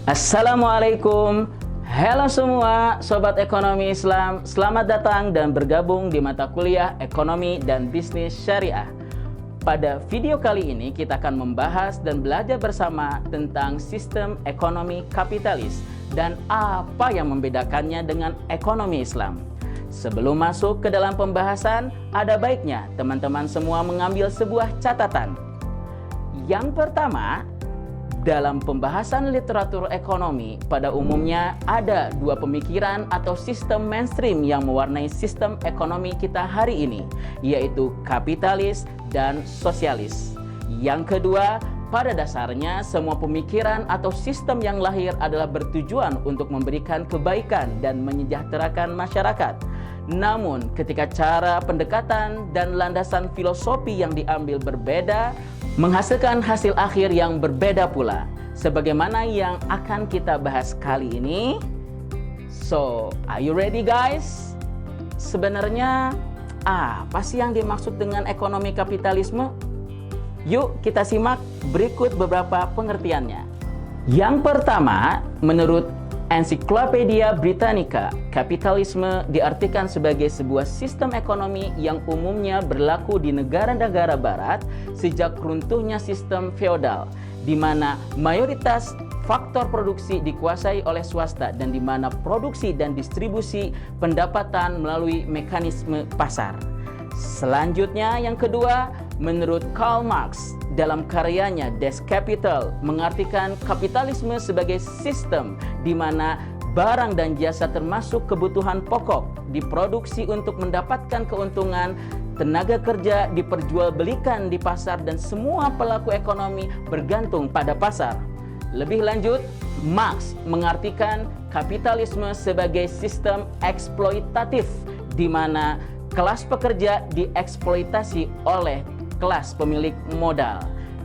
Assalamualaikum. Halo semua Sobat Ekonomi Islam. Selamat datang dan bergabung di mata kuliah Ekonomi dan Bisnis Syariah. Pada video kali ini kita akan membahas dan belajar bersama tentang sistem ekonomi kapitalis dan apa yang membedakannya dengan ekonomi Islam. Sebelum masuk ke dalam pembahasan, ada baiknya teman-teman semua mengambil sebuah catatan. Yang pertama, dalam pembahasan literatur ekonomi, pada umumnya ada dua pemikiran atau sistem mainstream yang mewarnai sistem ekonomi kita hari ini, yaitu kapitalis dan sosialis. Yang kedua, pada dasarnya semua pemikiran atau sistem yang lahir adalah bertujuan untuk memberikan kebaikan dan menyejahterakan masyarakat. Namun, ketika cara pendekatan dan landasan filosofi yang diambil berbeda, menghasilkan hasil akhir yang berbeda pula. Sebagaimana yang akan kita bahas kali ini. So, are you ready guys? Sebenarnya, apa sih yang dimaksud dengan ekonomi kapitalisme? Yuk kita simak berikut beberapa pengertiannya. Yang pertama, menurut Encyclopedia Britannica, kapitalisme diartikan sebagai sebuah sistem ekonomi yang umumnya berlaku di negara-negara barat sejak runtuhnya sistem feodal, di mana mayoritas faktor produksi dikuasai oleh swasta dan di mana produksi dan distribusi pendapatan melalui mekanisme pasar. Selanjutnya, yang kedua, menurut Karl Marx dalam karyanya Das Kapital mengartikan kapitalisme sebagai sistem di mana barang dan jasa termasuk kebutuhan pokok diproduksi untuk mendapatkan keuntungan, tenaga kerja diperjualbelikan di pasar dan semua pelaku ekonomi bergantung pada pasar. Lebih lanjut, Marx mengartikan kapitalisme sebagai sistem eksploitatif di mana kelas pekerja dieksploitasi oleh kelas pemilik modal.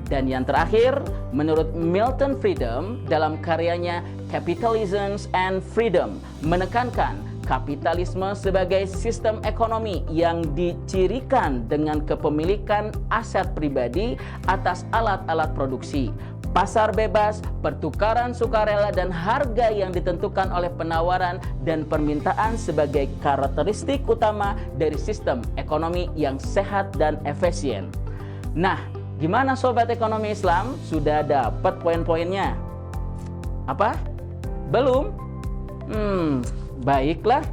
Dan yang terakhir, menurut Milton Friedman dalam karyanya Capitalism and Freedom menekankan kapitalisme sebagai sistem ekonomi yang dicirikan dengan kepemilikan aset pribadi atas alat-alat produksi, pasar bebas, pertukaran sukarela dan harga yang ditentukan oleh penawaran dan permintaan sebagai karakteristik utama dari sistem ekonomi yang sehat dan efisien. Nah, gimana Sobat Ekonomi Islam? Sudah dapat poin-poinnya? Apa? Belum? Baiklah.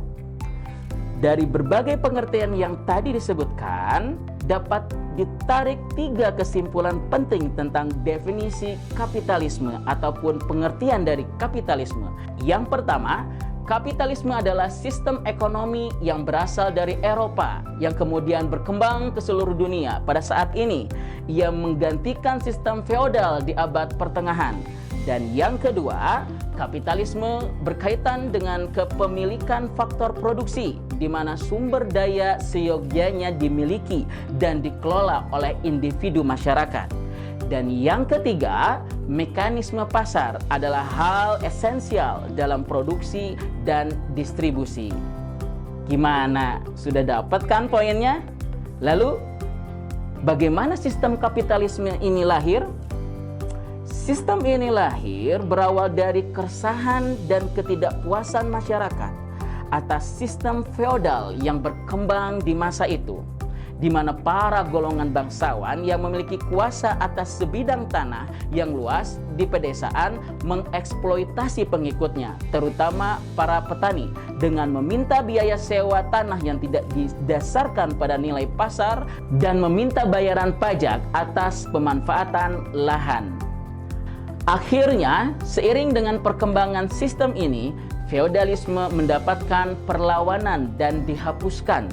Dari berbagai pengertian yang tadi disebutkan, dapat ditarik 3 kesimpulan penting tentang definisi kapitalisme ataupun pengertian dari kapitalisme. Yang pertama, kapitalisme adalah sistem ekonomi yang berasal dari Eropa yang kemudian berkembang ke seluruh dunia. Pada saat ini, ia menggantikan sistem feodal di abad pertengahan. Dan yang kedua, kapitalisme berkaitan dengan kepemilikan faktor produksi, di mana sumber daya seyogyanya dimiliki dan dikelola oleh individu masyarakat. Dan yang ketiga, mekanisme pasar adalah hal esensial dalam produksi dan distribusi. Gimana? Sudah dapat kan poinnya? Lalu, bagaimana sistem kapitalisme ini lahir? Sistem ini lahir berawal dari keresahan dan ketidakpuasan masyarakat atas sistem feodal yang berkembang di masa itu, di mana para golongan bangsawan yang memiliki kuasa atas sebidang tanah yang luas di pedesaan mengeksploitasi pengikutnya, terutama para petani, dengan meminta biaya sewa tanah yang tidak didasarkan pada nilai pasar dan meminta bayaran pajak atas pemanfaatan lahan. Akhirnya, seiring dengan perkembangan sistem ini, feodalisme mendapatkan perlawanan dan dihapuskan.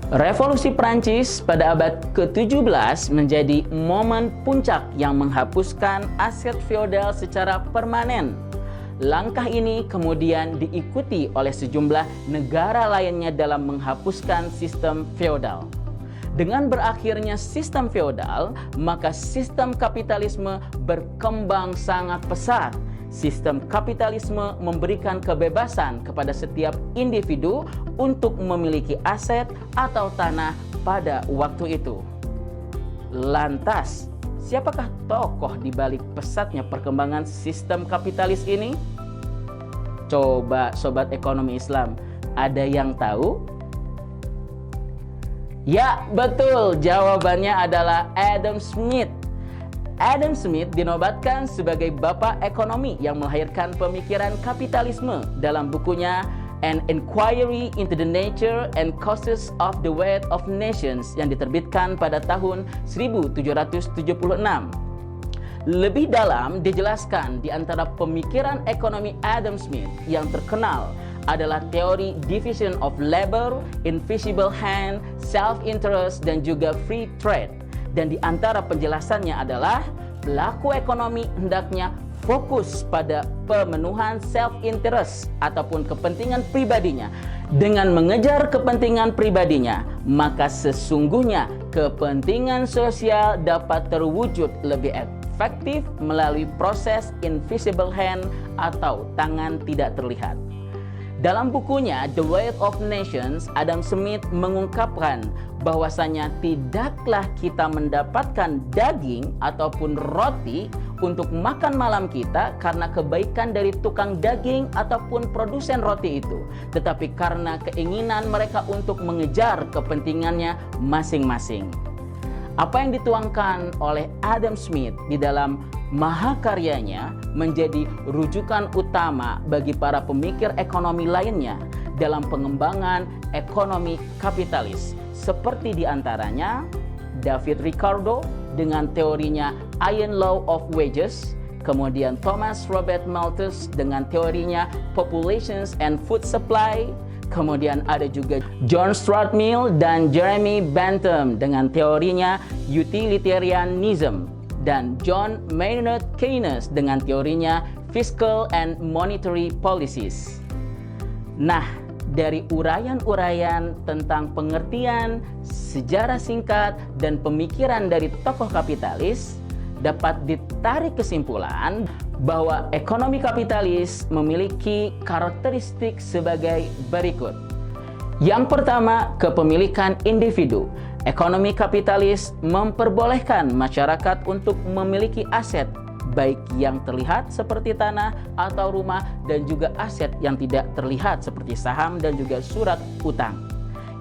Revolusi Prancis pada abad ke-17 menjadi momen puncak yang menghapuskan aset feodal secara permanen. Langkah ini kemudian diikuti oleh sejumlah negara lainnya dalam menghapuskan sistem feodal. Dengan berakhirnya sistem feodal, maka sistem kapitalisme berkembang sangat pesat. Sistem kapitalisme memberikan kebebasan kepada setiap individu untuk memiliki aset atau tanah pada waktu itu. Lantas, Siapakah tokoh di balik pesatnya perkembangan sistem kapitalis ini? Coba sobat ekonomi Islam, ada yang tahu? Ya, betul. Jawabannya adalah Adam Smith. Adam Smith dinobatkan sebagai bapak ekonomi yang melahirkan pemikiran kapitalisme dalam bukunya An Inquiry into the Nature and Causes of the Wealth of Nations yang diterbitkan pada tahun 1776. Lebih dalam dijelaskan di antara pemikiran ekonomi Adam Smith yang terkenal adalah teori division of labor, invisible hand, self-interest, dan juga free trade. Dan di antara penjelasannya adalah pelaku ekonomi hendaknya fokus pada pemenuhan self-interest ataupun kepentingan pribadinya. Dengan mengejar kepentingan pribadinya, maka sesungguhnya kepentingan sosial dapat terwujud lebih efektif melalui proses invisible hand atau tangan tidak terlihat. Dalam bukunya The Wealth of Nations, Adam Smith mengungkapkan bahwasanya tidaklah kita mendapatkan daging ataupun roti untuk makan malam kita karena kebaikan dari tukang daging ataupun produsen roti itu, tetapi karena keinginan mereka untuk mengejar kepentingannya masing-masing. Apa yang dituangkan oleh Adam Smith di dalam mahakaryanya menjadi rujukan utama bagi para pemikir ekonomi lainnya dalam pengembangan ekonomi kapitalis, seperti diantaranya David Ricardo dengan teorinya Iron Law of Wages, kemudian Thomas Robert Malthus dengan teorinya Populations and Food Supply, kemudian ada juga John Stuart Mill dan Jeremy Bentham dengan teorinya Utilitarianism, dan John Maynard Keynes dengan teorinya Fiscal and Monetary Policies. Nah, dari uraian-uraian tentang pengertian, sejarah singkat, dan pemikiran dari tokoh kapitalis, dapat ditarik kesimpulan bahwa ekonomi kapitalis memiliki karakteristik sebagai berikut. Yang pertama, kepemilikan individu. Ekonomi kapitalis memperbolehkan masyarakat untuk memiliki aset, baik yang terlihat seperti tanah atau rumah, dan juga aset yang tidak terlihat seperti saham dan juga surat utang.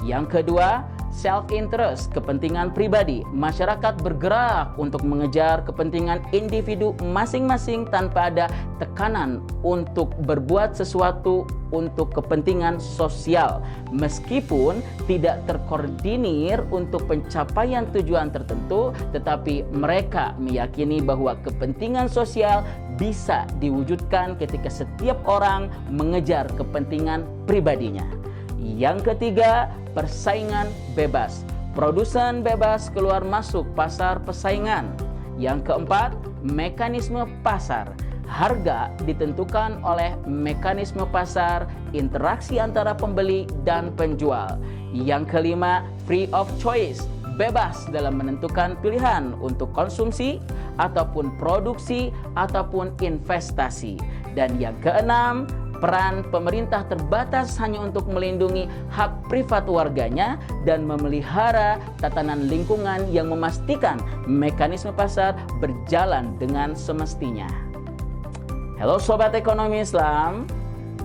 Yang kedua, self-interest, kepentingan pribadi. Masyarakat bergerak untuk mengejar kepentingan individu masing-masing tanpa ada tekanan untuk berbuat sesuatu untuk kepentingan sosial, meskipun tidak terkoordinir untuk pencapaian tujuan tertentu, tetapi mereka meyakini bahwa kepentingan sosial bisa diwujudkan ketika setiap orang mengejar kepentingan pribadinya. Yang ketiga, persaingan bebas. Produsen bebas keluar masuk pasar persaingan. Yang keempat, mekanisme pasar. Harga ditentukan oleh mekanisme pasar, interaksi antara pembeli dan penjual. Yang kelima, free of choice. Bebas dalam menentukan pilihan untuk konsumsi ataupun produksi ataupun investasi. Dan yang keenam, peran pemerintah terbatas hanya untuk melindungi hak privat warganya dan memelihara tatanan lingkungan yang memastikan mekanisme pasar berjalan dengan semestinya. Halo Sobat Ekonomi Islam,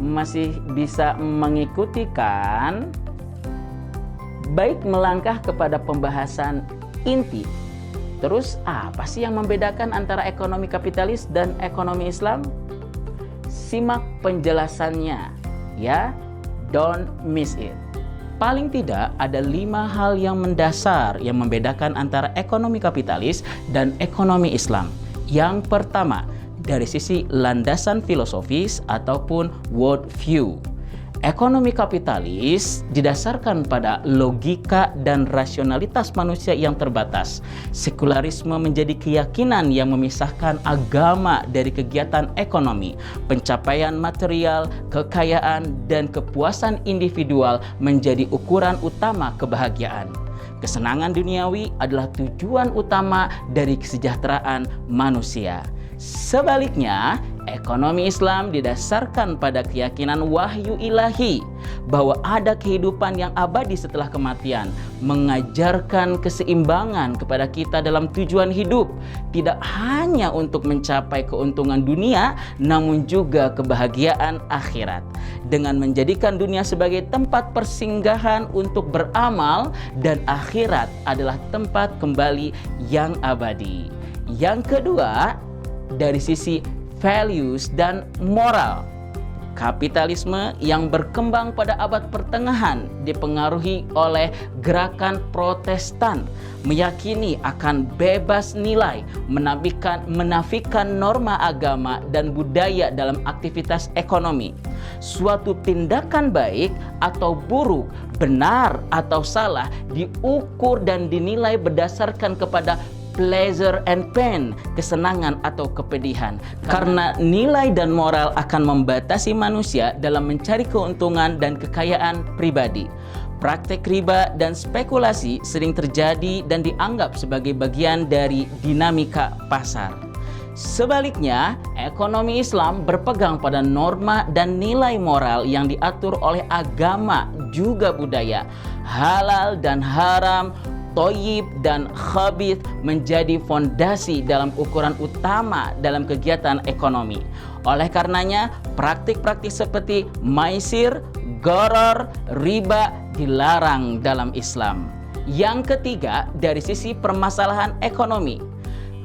masih bisa mengikuti kan? Baik, melangkah kepada pembahasan inti. Terus apa sih yang membedakan antara ekonomi kapitalis dan ekonomi Islam? Simak penjelasannya ya, don't miss it. Paling tidak ada 5 hal yang mendasar yang membedakan antara ekonomi kapitalis dan ekonomi Islam. Yang pertama, dari sisi landasan filosofis ataupun world view. Ekonomi kapitalis didasarkan pada logika dan rasionalitas manusia yang terbatas. Sekularisme menjadi keyakinan yang memisahkan agama dari kegiatan ekonomi. Pencapaian material, kekayaan, dan kepuasan individual menjadi ukuran utama kebahagiaan. Kesenangan duniawi adalah tujuan utama dari kesejahteraan manusia. Sebaliknya, Ekonomi Islam didasarkan pada keyakinan wahyu ilahi bahwa ada kehidupan yang abadi setelah kematian, mengajarkan keseimbangan kepada kita dalam tujuan hidup, tidak hanya untuk mencapai keuntungan dunia, namun juga kebahagiaan akhirat, dengan menjadikan dunia sebagai tempat persinggahan untuk beramal dan akhirat adalah tempat kembali yang abadi. Yang kedua, dari sisi values dan moral. Kapitalisme yang berkembang pada abad pertengahan dipengaruhi oleh gerakan Protestan, meyakini akan bebas nilai, menafikan norma agama dan budaya dalam aktivitas ekonomi. Suatu tindakan baik atau buruk, benar atau salah diukur dan dinilai berdasarkan kepada pleasure and pain, kesenangan atau kepedihan. Karena nilai dan moral akan membatasi manusia dalam mencari keuntungan dan kekayaan pribadi. Praktek riba dan spekulasi sering terjadi dan dianggap sebagai bagian dari dinamika pasar. Sebaliknya, ekonomi Islam berpegang pada norma dan nilai moral yang diatur oleh agama juga budaya. Halal dan haram, Toyib dan khabith menjadi fondasi dalam ukuran utama dalam kegiatan ekonomi. Oleh karenanya, praktik-praktik seperti maisir, gharar, riba dilarang dalam Islam. Yang ketiga, dari sisi permasalahan ekonomi,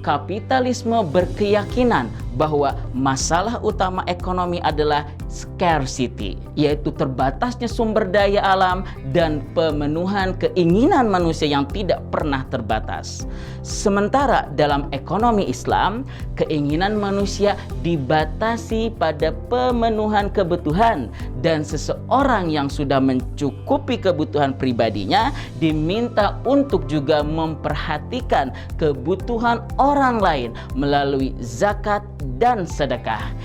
kapitalisme berkeyakinan bahwa masalah utama ekonomi adalah scarcity, yaitu terbatasnya sumber daya alam dan pemenuhan keinginan manusia yang tidak pernah terbatas. Sementara dalam ekonomi Islam, keinginan manusia dibatasi pada pemenuhan kebutuhan, dan seseorang yang sudah mencukupi kebutuhan pribadinya diminta untuk juga memperhatikan kebutuhan orang lain melalui zakat dan sedekah.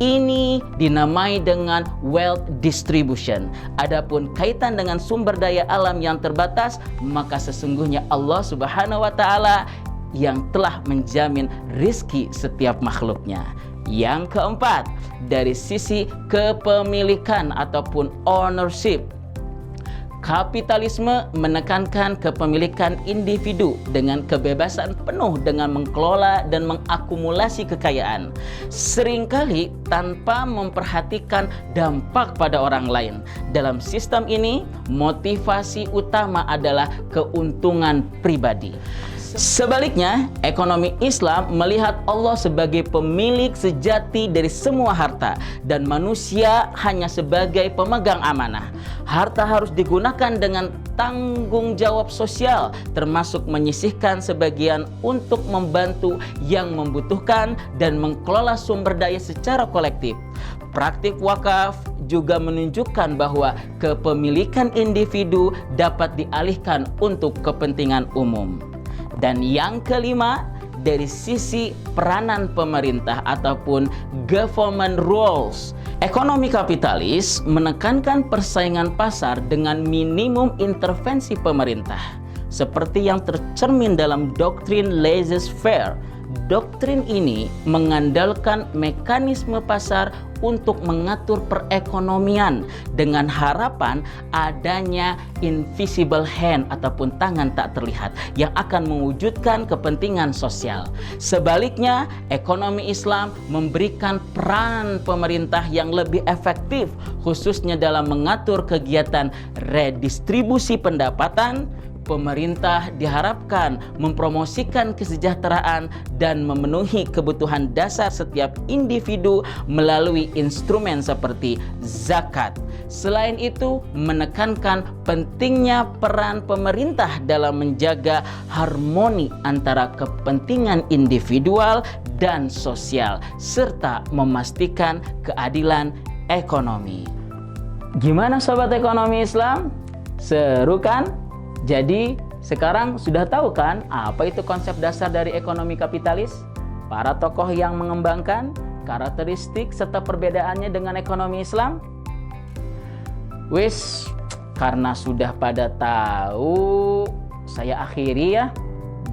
Ini dinamai dengan wealth distribution. Adapun kaitan dengan sumber daya alam yang terbatas, maka sesungguhnya Allah Subhanahu wa taala yang telah menjamin rizki setiap makhluknya. Yang keempat, dari sisi kepemilikan ataupun ownership, kapitalisme menekankan kepemilikan individu dengan kebebasan penuh dengan mengelola dan mengakumulasi kekayaan, seringkali tanpa memperhatikan dampak pada orang lain. Dalam sistem ini, motivasi utama adalah keuntungan pribadi. Sebaliknya, ekonomi Islam melihat Allah sebagai pemilik sejati dari semua harta dan manusia hanya sebagai pemegang amanah. Harta harus digunakan dengan tanggung jawab sosial, termasuk menyisihkan sebagian untuk membantu yang membutuhkan dan mengelola sumber daya secara kolektif. Praktik wakaf juga menunjukkan bahwa kepemilikan individu dapat dialihkan untuk kepentingan umum. Dan yang kelima, dari sisi peranan pemerintah ataupun government roles, ekonomi kapitalis menekankan persaingan pasar dengan minimum intervensi pemerintah, seperti yang tercermin dalam doktrin laissez-faire. Doktrin ini mengandalkan mekanisme pasar untuk mengatur perekonomian dengan harapan adanya invisible hand ataupun tangan tak terlihat yang akan mewujudkan kepentingan sosial. Sebaliknya, ekonomi Islam memberikan peran pemerintah yang lebih efektif, khususnya dalam mengatur kegiatan redistribusi pendapatan. Pemerintah diharapkan mempromosikan kesejahteraan dan memenuhi kebutuhan dasar setiap individu melalui instrumen seperti zakat. Selain itu, menekankan pentingnya peran pemerintah dalam menjaga harmoni antara kepentingan individual dan sosial, serta memastikan keadilan ekonomi. Gimana sobat ekonomi Islam? Seru kan? Jadi sekarang sudah tahu kan apa itu konsep dasar dari ekonomi kapitalis? Para tokoh yang mengembangkan, karakteristik serta perbedaannya dengan ekonomi Islam? Karena sudah pada tahu, saya akhiri ya.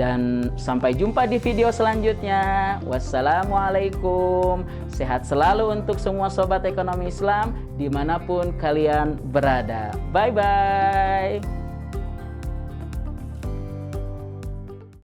Dan sampai jumpa di video selanjutnya. Wassalamualaikum. Sehat selalu untuk semua sobat ekonomi Islam dimanapun kalian berada. Bye-bye.